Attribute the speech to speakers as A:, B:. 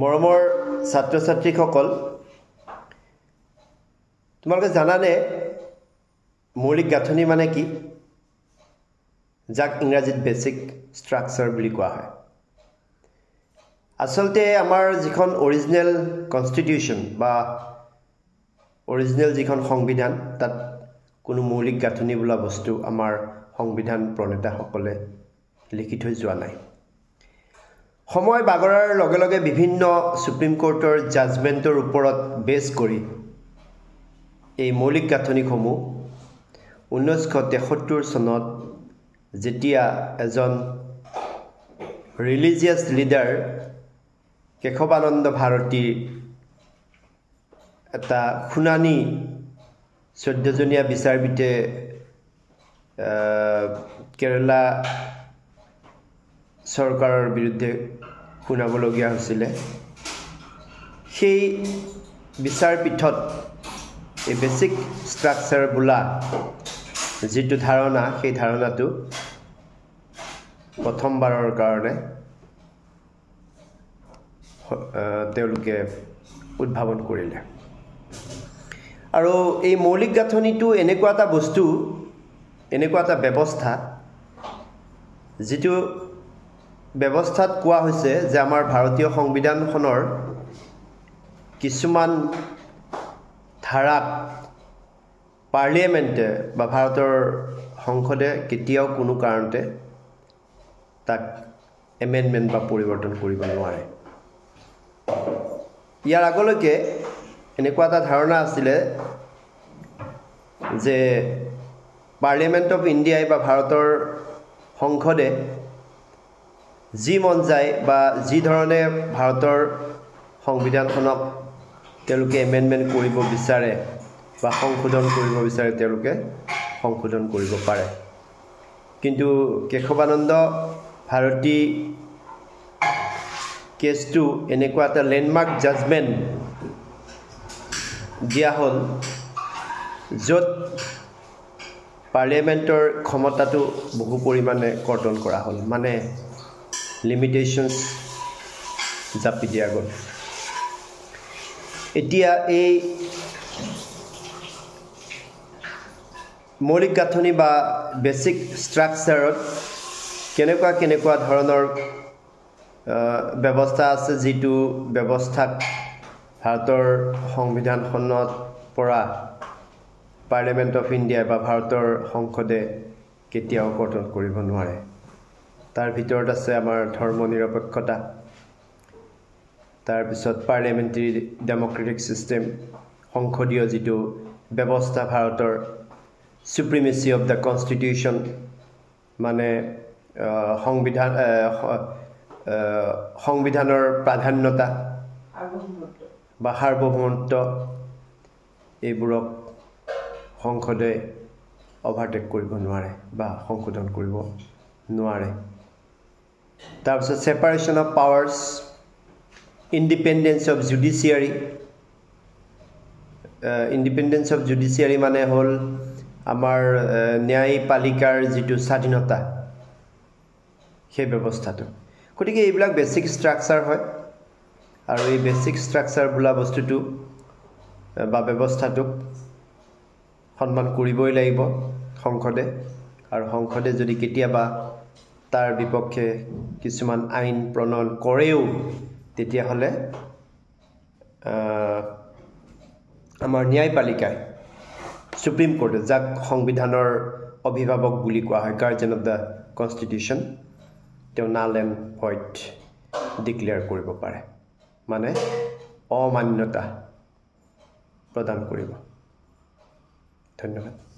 A: মৰমৰ ছাত্ৰ ছাত্ৰীসকল তোমালোকে জানানে মৌলিক গাঁথনি মানে কি যাক ইংৰাজীত বেসিক স্ট্ৰাকচাৰ বুলি কোৱা হয় আসলতে আমাৰ যিখন অৰিজিনেল কনস্টিটিউশন বা অৰিজিনেল যিখন সংবিধান তাত কোনো মৌলিক গাঁথনি বোলা বস্তু আমাৰ সংবিধান প্ৰণেতাসকলে লিখি থৈ যোৱা নাই সময় বাগৰাৰ লগে লগে বিভিন্ন সুপ্ৰিম কোৰ্টৰ জাজমেন্টৰ ওপৰত বেছ কৰি এই মৌলিক গাঁথনিসমূহ 1973 চনত যেতিয়া এজন ৰিলিজিয়াছ লিডাৰ কেশৱানন্দ ভাৰতী এটা শুনানি 14 জনীয়া বিচাৰপীঠে কেৰালা চৰকাৰৰ বিৰুদ্ধে শুনাবলগীয়া হৈছিল সেই বিচাৰপীঠত এই বেসিক স্ট্ৰাকচাৰ বোলা যেটো ধাৰণা সেই ধাৰণাটো প্ৰথমবাৰৰ কাৰণে তেওঁলোকে উদ্ভাৱন কৰিলে আৰু এই মৌলিক গাঁথনিটো এনেকুৱা এটা বস্তু এনেকুৱা এটা ব্যৱস্থা যেটো ব্যৱস্থাত কোৱা হৈছে যে আমাৰ ভাৰতীয় সংবিধানখনৰ কিছুমান ধাৰাক পাৰ্লিয়ামেন্টে বা ভাৰতৰ সংসদে কেতিয়াও কোনো কাৰণতে তাক এমেন্ডমেন্ট বা পৰিৱৰ্তন কৰিব নোৱাৰে ইয়াৰ আগলৈকে এনেকুৱা এটা ধাৰণা আছিল যে পাৰ্লিয়ামেন্ট অফ ইণ্ডিয়া বা ভাৰতৰ সংসদে যি মন যায় বা যি ধৰণে ভাৰতৰ সংবিধানখনক তেওঁলোকে এমেন্ডমেন্ট কৰিব বিচাৰে বা সংশোধন কৰিব বিচাৰে তেওঁলোকে সংশোধন কৰিব পাৰে কিন্তু কেশৱানন্দ ভাৰতী কেছটো এনেকুৱা এটা লেণ্ডমাৰ্ক জাজমেন্ট দিয়া হ'ল য'ত পাৰ্লিয়ামেন্টৰ ক্ষমতাটো বহু পৰিমাণে কৰ্তন কৰা হ'ল মানে লিমিটেশনস জাপি দিয়া গ'ল এতিয়া এই মৌলিক গাঁথনি বা বেসিক স্ট্ৰাকচাৰত কেনেকুৱা ধৰণৰ ব্যৱস্থা আছে যেটো ব্যৱস্থাক ভাৰতৰ সংবিধানখনত পৰা পাৰ্লিয়ামেন্ট অফ ইণ্ডিয়া বা ভাৰতৰ সংসদে কেতিয়াও কৰ্তন কৰিব নোৱাৰে তাৰ ভিতৰত আছে আমাৰ ধৰ্ম নিৰপেক্ষতা তাৰ পিছত পাৰ্লিয়ামেন্টাৰী ডেমক্ৰেটিক সিস্টেম সংসদীয় যেটো ব্যৱস্থা ভাৰতৰ সুপ্ৰিমেসি অফ দা কনস্টিটিউশন মানে সংবিধানৰ প্ৰাধান্যতা বা সাৰ্বভৌমত্ব এইবোৰক সংসদে অভাৰটেক কৰিব নোৱাৰে বা সংশোধন কৰিব নোৱাৰে তাৰ পিছত সেপাৰেশন of পাৱাৰ্স independence of judiciary independence of judiciary মানে হল আমাৰ ন্যায়পালিকাৰ যেটো স্বাধীনতা সেই ব্যৱস্থাটো গতিকে এইবিলাক বেসিক স্ট্ৰাকচাৰ হয় আৰু এই বেসিক স্ট্ৰাকচাৰ বোলা বস্তুটো বা ব্যৱস্থাটোক সন্মান কৰিবই লাগিব সংসদে আৰু সংসদে যদি কেতিয়াবা তাৰ বিপক্ষে কিছুমান আইন প্ৰণয়ন কৰেও তেতিয়া হলে আমাৰ ন্যায়পালিকাই সুপ্ৰিম কোৰ্টে যাক সংবিধানৰ অভিভাৱক বুলি কোৱা হয় গাৰ্জিয়ান অফ দা কনস্টিটিউশন তেওঁ নাল এণ্ড ভইড ডিক্লেয়াৰ কৰিব পাৰে মানে অমান্যতা প্ৰদান কৰিব ধন্যবাদ